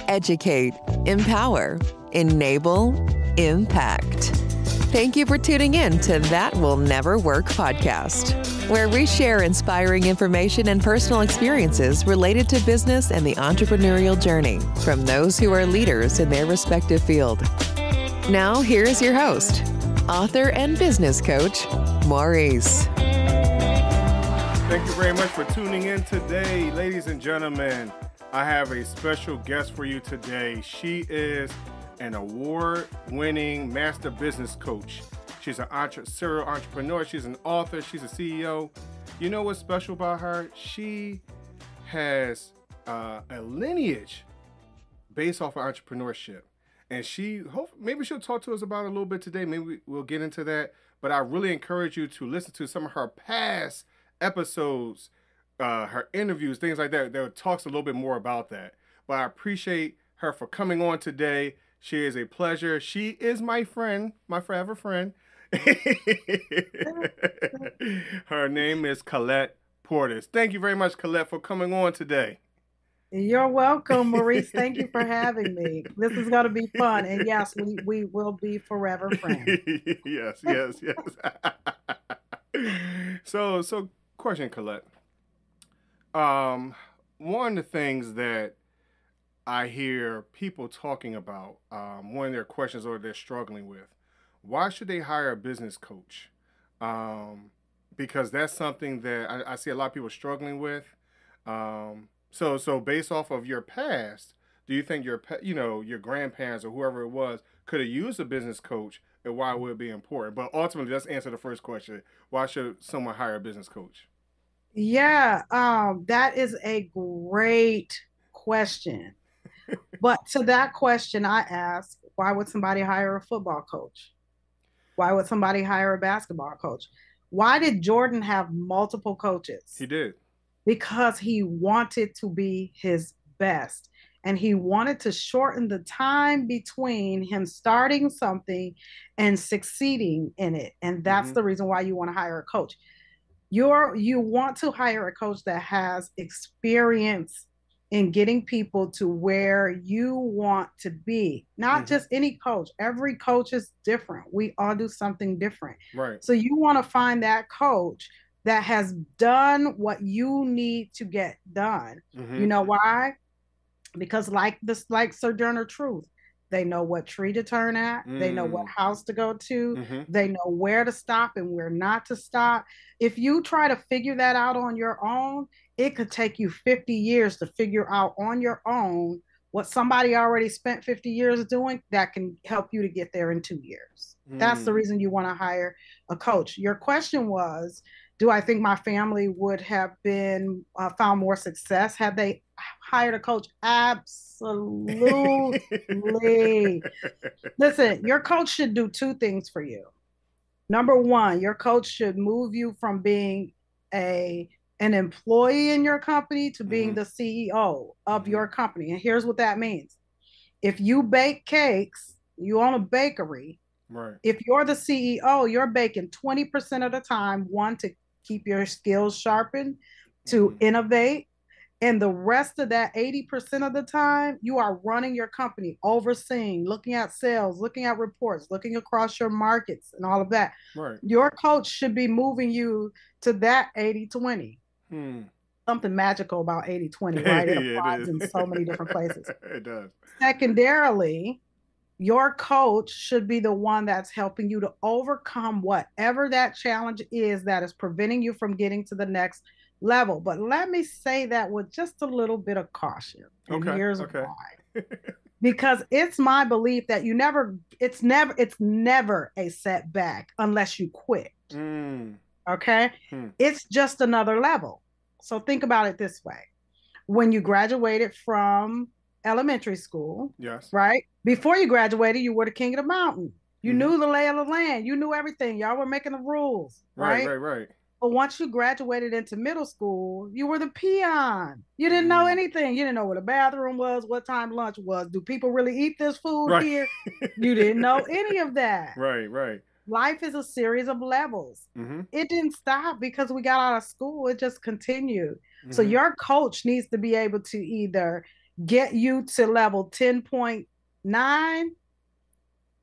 Educate, empower, enable, impact. Thank you for tuning in to That Will Never Work podcast, where we share inspiring information and personal experiences related to business and the entrepreneurial journey from those who are leaders in their respective field. Now, here is your host, author and business coach, Maurice. Thank you very much for tuning in today, ladies and gentlemen. I have a special guest for you today. She is an award-winning master business coach. She's an serial entrepreneur. She's an author. She's a CEO. You know what's special about her? She has a lineage based off of entrepreneurship. And maybe she'll talk to us about it a little bit today. Maybe we'll get into that. But I really encourage you to listen to some of her past episodes, her interviews, things like that. That talks a little bit more about that. But I appreciate her for coming on today. She is a pleasure. She is my friend, my forever friend. Her name is Collette Portis. Thank you very much, Collette, for coming on today. You're welcome, Maurice. Thank you for having me. This is going to be fun. And yes, we will be forever friends. Yes. So question, Collette. One of the things that I hear people talking about, one of their questions or they're struggling with, why should they hire a business coach? Because that's something that I see a lot of people struggling with. So based off of your past, do you think your grandparents or whoever it was could have used a business coach, and why would it be important? But ultimately, let's answer the first question. Why should someone hire a business coach? Yeah, that is a great question. But to that question, I ask, why would somebody hire a football coach? Why would somebody hire a basketball coach? Why did Jordan have multiple coaches? He did. Because he wanted to be his best. And he wanted to shorten the time between him starting something and succeeding in it. And that's the reason why you want to hire a coach. You want to hire a coach that has experience in getting people to where you want to be. Not just any coach. Every coach is different. We all do something different. Right. So you want to find that coach that has done what you need to get done. You know why? Because like Sojourner Truth, they know what tree to turn at. They know what house to go to. They know where to stop and where not to stop. If you try to figure that out on your own, it could take you 50 years to figure out on your own what somebody already spent 50 years doing that can help you to get there in 2 years. That's the reason you want to hire a coach. Your question was, do I think my family would have been found more success had they hired a coach? Absolutely. Listen, your coach should do two things for you. Number one, your coach should move you from being an employee in your company to being the CEO of your company. And here's what that means. If you bake cakes, you own a bakery. Right. If you're the CEO, you're baking 20% of the time, one, to keep your skills sharpened, to innovate. And the rest of that 80% of the time, you are running your company, overseeing, looking at sales, looking at reports, looking across your markets and all of that. Right. Your coach should be moving you to that 80-20. Something magical about 80-20, right? It applies in so many different places. It does. Secondarily, your coach should be the one that's helping you to overcome whatever that challenge is that is preventing you from getting to the next level. But let me say that with just a little bit of caution. And here's why. Because it's my belief that it's never a setback unless you quit. Okay? It's just another level. So think about it this way. When you graduated from elementary school, yes, right? Before you graduated, you were the king of the mountain. You knew the lay of the land. You knew everything. Y'all were making the rules, right? Right. But once you graduated into middle school, you were the peon. You didn't know anything. You didn't know where the bathroom was, what time lunch was. Do people really eat this food here? You didn't know any of that. Right. Life is a series of levels. It didn't stop because we got out of school. It just continued. So your coach needs to be able to either get you to level 10.9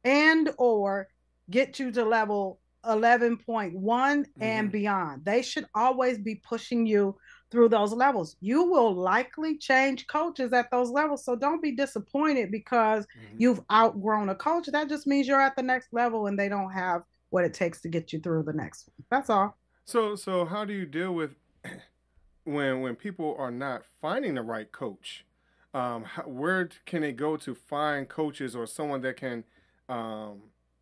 and or get you to level 11.1 and beyond. They should always be pushing you through those levels. You will likely change coaches at those levels. So don't be disappointed because you've outgrown a coach. That just means you're at the next level and they don't have what it takes to get you through the next one. That's all. So how do you deal with when people are not finding the right coach? Where can they go to find coaches or someone that can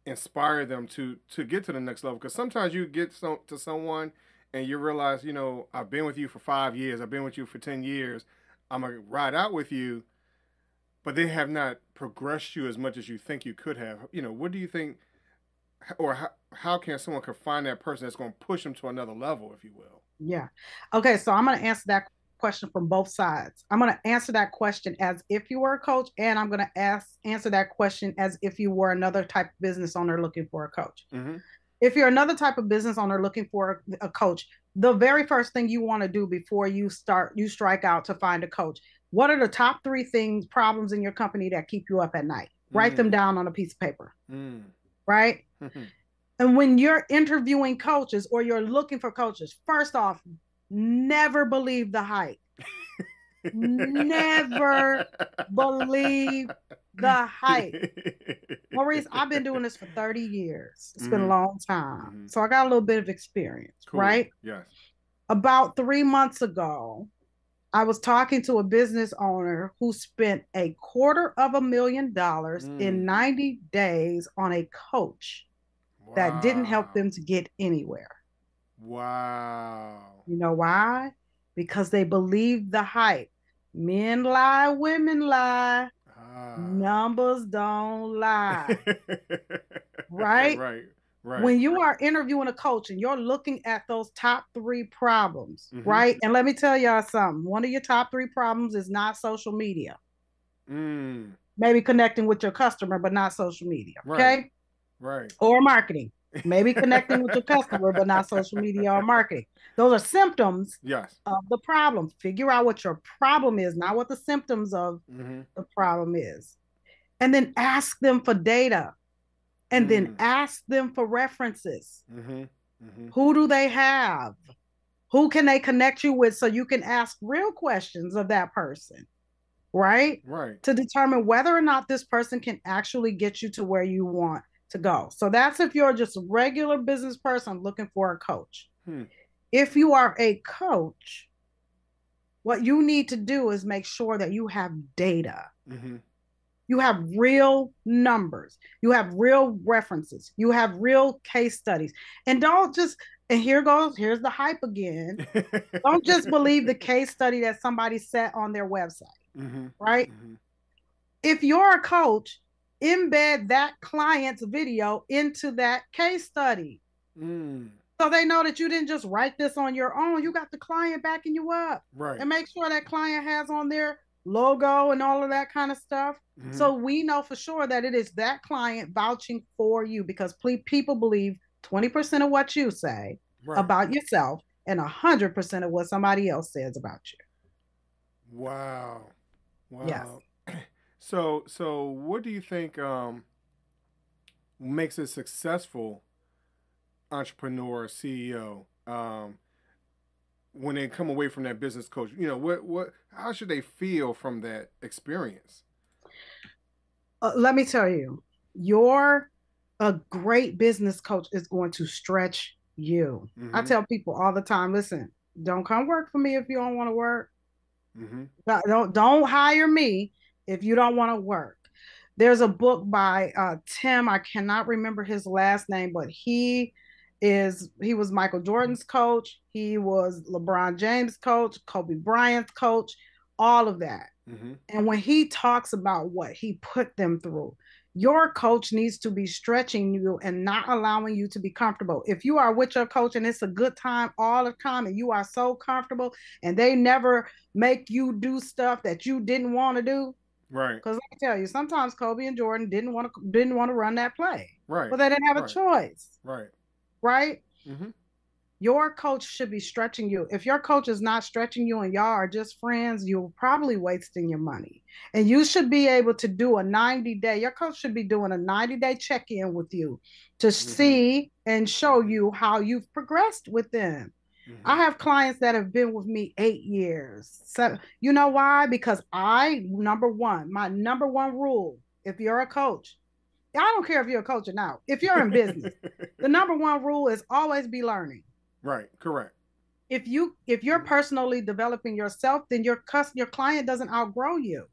inspire them to get to the next level? Because sometimes you get to someone and you realize, I've been with you for 5 years, I've been with you for 10 years, I'm gonna ride out with you, but they have not progressed you as much as you think you could have. What do you think, or how can someone find that person that's going to push them to another level, if you will? Yeah. Okay, so I'm going to answer that question from both sides. I'm going to answer that question as if you were a coach, and I'm going to answer that question as if you were another type of business owner looking for a coach. If you're another type of business owner looking for a coach, the very first thing you want to do before you strike out to find a coach, what are the top 3 problems in your company that keep you up at night? Write them down on a piece of paper. Right? And when you're interviewing coaches or you're looking for coaches, first off, never believe the hype. Never believe the hype. Maurice, I've been doing this for 30 years. It's been a long time. So I got a little bit of experience, right? Yes. About 3 months ago, I was talking to a business owner who spent $250,000 in 90 days on a coach that didn't help them to get anywhere. Wow. You know why? Because they believe the hype. Men lie, women lie. Numbers don't lie. Right? Right. When you are interviewing a coach and you're looking at those top 3 problems, right? And let me tell y'all something. One of your top 3 problems is not social media. Maybe connecting with your customer, but not social media. Okay? Right. Or marketing. Maybe connecting with your customer, but not social media or marketing. Those are symptoms of the problem. Figure out what your problem is, not what the symptoms of the problem is. And then ask them for data. And then ask them for references. Who do they have? Who can they connect you with so you can ask real questions of that person? Right? To determine whether or not this person can actually get you to where you want to go. So that's if you're just a regular business person looking for a coach. If you are a coach, what you need to do is make sure that you have data. You have real numbers. You have real references. You have real case studies. And don't just, and here's the hype again. Don't just believe the case study that somebody set on their website, right? If you're a coach, embed that client's video into that case study. So they know that you didn't just write this on your own. You got the client backing you up. And make sure that client has on their logo and all of that kind of stuff. So we know for sure that it is that client vouching for you, because people believe 20% of what you say about yourself and 100% of what somebody else says about you. Wow. Yes. So what do you think makes a successful entrepreneur, CEO, when they come away from that business coach? How should they feel from that experience? Let me tell you, a great business coach is going to stretch you. I tell people all the time, listen, don't come work for me if you don't want to work. Don't hire me if you don't want to work. There's a book by Tim, I cannot remember his last name, but he was Michael Jordan's coach. He was LeBron James' coach, Kobe Bryant's coach, all of that. And when he talks about what he put them through, your coach needs to be stretching you and not allowing you to be comfortable. If you are with your coach and it's a good time all the time and you are so comfortable and they never make you do stuff that you didn't want to do. Because I tell you, sometimes Kobe and Jordan didn't want to run that play. But they didn't have a choice. Right? Your coach should be stretching you. If your coach is not stretching you and y'all are just friends, you're probably wasting your money. And you should be able to do a 90-day, your coach should be doing a 90-day check-in with you to see and show you how you've progressed with them. I have clients that have been with me 8 years. So you know why? Because my number one rule, if you're a coach, I don't care if you're a coach or not. If you're in business, the number one rule is always be learning. Right. Correct. If you're personally developing yourself, then your client doesn't outgrow you.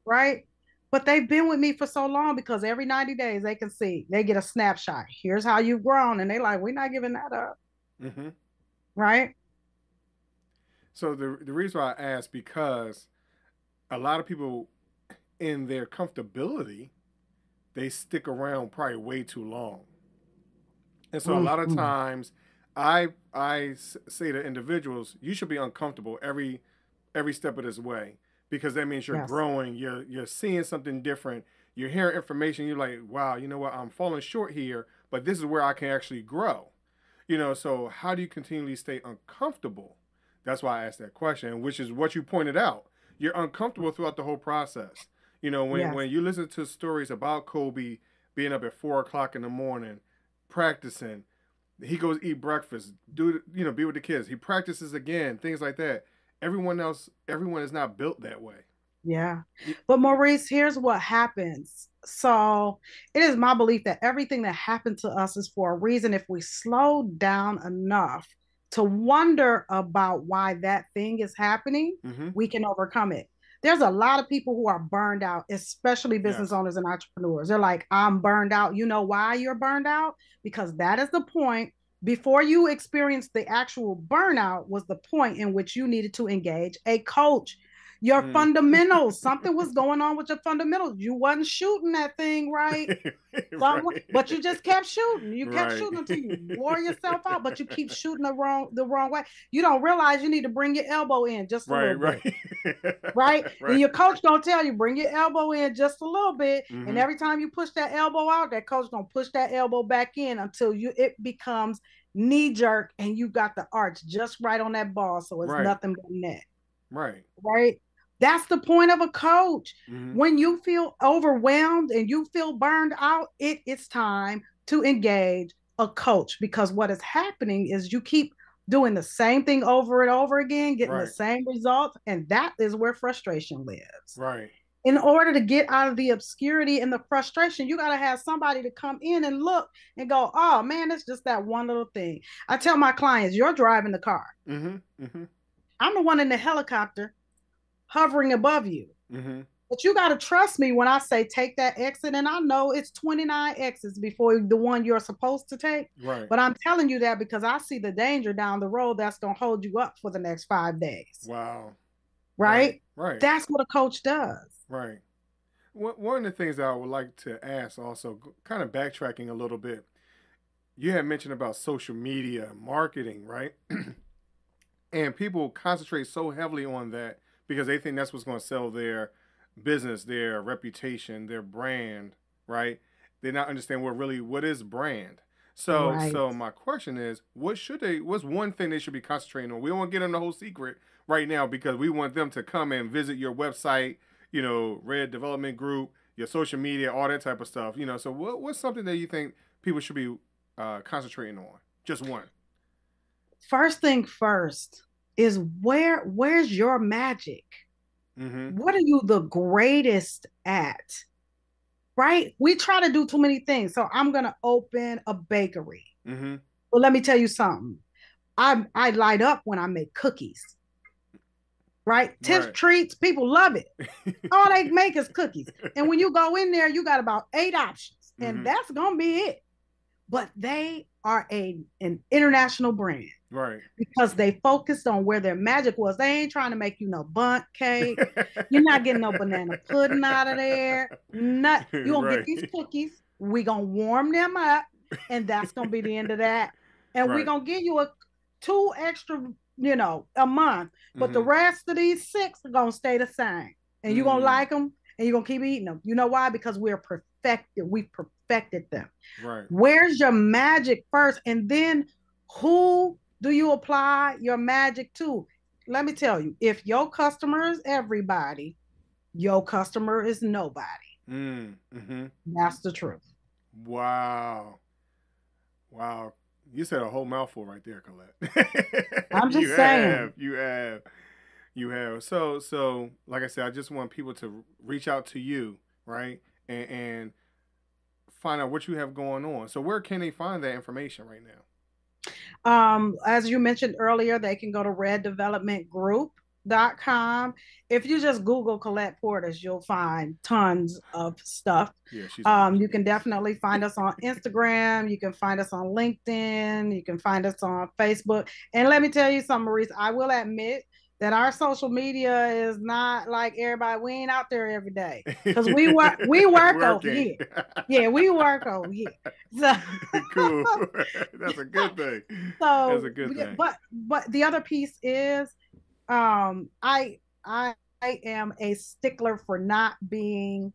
Right? But they've been with me for so long because every 90 days they get a snapshot. Here's how you've grown. And they're like, we're not giving that up. Right? So the reason why I ask, because a lot of people in their comfortability, they stick around probably way too long. And so a lot of times I say to individuals, you should be uncomfortable every step of this way, because that means you're growing, you're seeing something different, you're hearing information, you're like, wow, you know what, I'm falling short here, but this is where I can actually grow. So how do you continually stay uncomfortable? That's why I asked that question, which is what you pointed out. You're uncomfortable throughout the whole process. When you listen to stories about Kobe being up at 4:00 in the morning, practicing, he goes eat breakfast, be with the kids. He practices again, things like that. Everyone is not built that way. Yeah. But Maurice, here's what happens. So it is my belief that everything that happened to us is for a reason. If we slow down enough to wonder about why that thing is happening, we can overcome it. There's a lot of people who are burned out, especially business owners and entrepreneurs. They're like, I'm burned out. You know why you're burned out? Because that is the point. Before you experienced the actual burnout was the point in which you needed to engage a coach. Your fundamentals, something was going on with your fundamentals. You wasn't shooting that thing right. But you just kept shooting. You kept shooting until you wore yourself out, but you keep shooting the wrong way. You don't realize you need to bring your elbow in just a little bit. Right? And your coach gonna tell you, bring your elbow in just a little bit. And every time you push that elbow out, that coach gonna push that elbow back in until it becomes knee jerk and you got the arch just right on that ball. So it's nothing but net. Right. That's the point of a coach. When you feel overwhelmed and you feel burned out, it's time to engage a coach, because what is happening is you keep doing the same thing over and over again, getting the same results. And that is where frustration lives. In order to get out of the obscurity and the frustration, you got to have somebody to come in and look and go, oh man, it's just that one little thing. I tell my clients, you're driving the car. I'm the one in the helicopter hovering above you. But you got to trust me when I say take that exit. And I know it's 29 exits before the one you're supposed to take. But I'm telling you that because I see the danger down the road that's going to hold you up for the next 5 days. Wow. Right? That's what a coach does. Right. One of the things that I would like to ask also, kind of backtracking a little bit, you had mentioned about social media marketing, right? And people concentrate so heavily on that because they think that's what's going to sell their business, their reputation, their brand, right? They not understand what is brand. So my question is, what's one thing they should be concentrating on? We don't want to get them the whole secret right now because we want them to come and visit your website, Red Development Group, your social media, all that type of stuff. So what's something that you think people should be concentrating on? Just one. First thing first is where's your magic? What are you the greatest at? Right? We try to do too many things. So I'm going to open a bakery. Well, let me tell you something. I light up when I make cookies. Right? Treats, people love it. All they make is cookies. And when you go in there, you got about 8 options. And that's going to be it. But they are an international brand. Right. Because they focused on where their magic was. They ain't trying to make you no bundt cake. You're not getting no banana pudding out of there. You're going to get these cookies. We're going to warm them up. And that's going to be the end of that. And we're going to give you 2 extra, a month. But the rest of these 6 are going to stay the same. And you're going to like them. And you're going to keep eating them. You know why? Because we've perfected them. Right. Where's your magic first? And then Who do you apply your magic to? Let me tell you, if your customer is everybody, your customer is nobody. That's the truth. Wow. Wow. You said a whole mouthful right there, Collette. I'm just saying. You have. So like I said, I just want people to reach out to you, right? And find out what you have going on. So where can they find that information right now? As you mentioned earlier, they can go to reddevelopmentgroup.com. If you just Google Collette Portis, you'll find tons of stuff. Yeah, you can definitely find us on Instagram. You can find us on LinkedIn. You can find us on Facebook. And let me tell you something, Maurice, I will admit that our social media is not like everybody. We ain't out there every day because we work over here. Yeah, we work over here. So cool. That's a good thing. So that's a good thing. But the other piece is, I am a stickler for not doing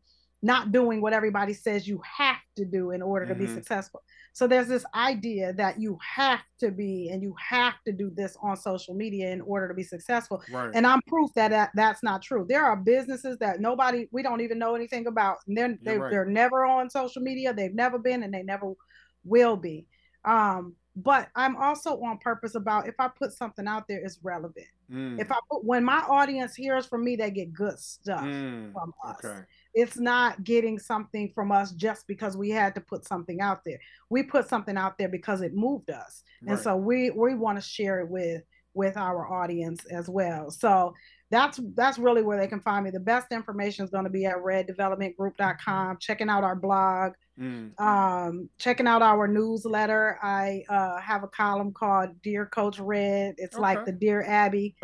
what everybody says you have to do in order to be successful. So there's this idea that you have to be and you have to do this on social media in order to be successful. Right. And I'm proof that that's not true. There are businesses that we don't even know anything about. And they're never on social media. They've never been, and they never will be. But I'm also on purpose about if I put something out there, it's relevant. When my audience hears from me, they get good stuff from us. Okay. It's not getting something from us just because we had to put something out there. We put something out there because it moved us. Right. And so we want to share it with our audience as well. So that's really where they can find me. The best information is going to be at reddevelopmentgroup.com, checking out our blog, checking out our newsletter. I have a column called Dear Coach Red. It's like the Dear Abby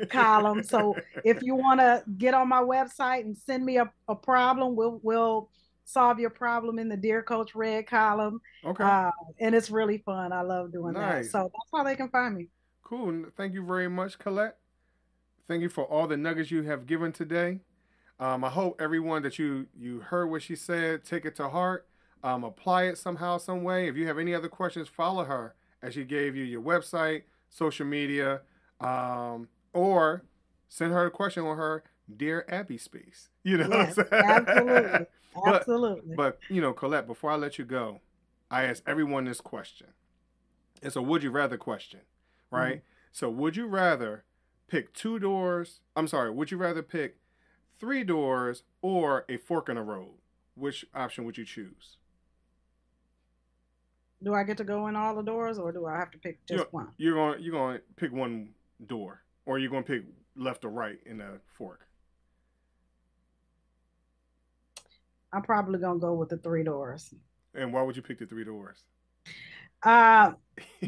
column. So if you want to get on my website and send me a problem, we'll solve your problem in the Dear Coach Red column. Okay. And it's really fun. I love doing that. So that's how they can find me. Cool. Thank you very much, Collette. Thank you for all the nuggets you have given today. I hope everyone that you heard what she said, take it to heart, apply it somehow, some way. If you have any other questions, follow her as she gave you your website, social media, or send her a question on her Dear Abby space. Yes, absolutely. Absolutely. But Collette, before I let you go, I ask everyone this question. It's a would you rather question, right? Mm-hmm. So would you rather pick would you rather pick 3 doors or a fork in the road? Which option would you choose? Do I get to go in all the doors, or do I have to pick just one? You're going to pick one door, or you're going to pick left or right in the fork? I'm probably going to go with the 3 doors. And why would you pick the 3 doors?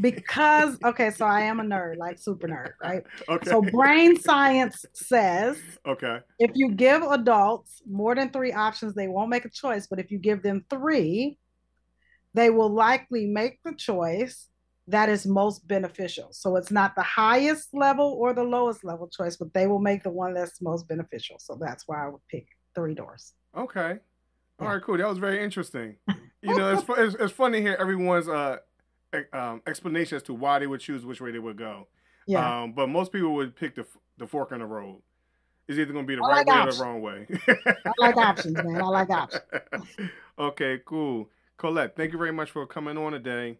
Because so I am a nerd, like super nerd, right? Okay. So brain science says if you give adults more than 3 options, they won't make a choice. But if you give them 3, they will likely make the choice that is most beneficial. So it's not the highest level or the lowest level choice, but they will make the one that's most beneficial. So that's why I would pick 3 doors. Okay. All right, cool. That was very interesting. It's fun to hear everyone's explanation as to why they would choose which way they would go. Yeah. But most people would pick the fork in the road. It's either going to be the right way or the wrong way. I like options, man. I like options. Okay, cool. Collette, thank you very much for coming on today.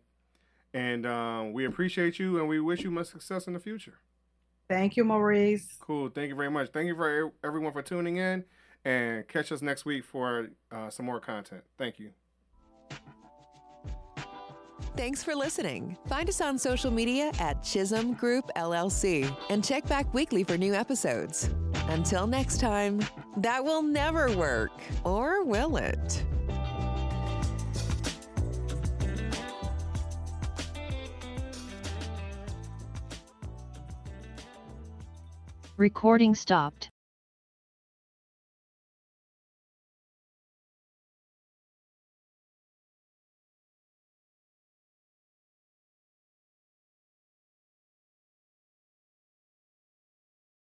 And we appreciate you, and we wish you much success in the future. Thank you, Maurice. Cool. Thank you very much. Thank you for everyone for tuning in. And catch us next week for some more content. Thank you. Thanks for listening. Find us on social media at Chisholm Group LLC and check back weekly for new episodes. Until next time, that will never work, or will it? Recording stopped.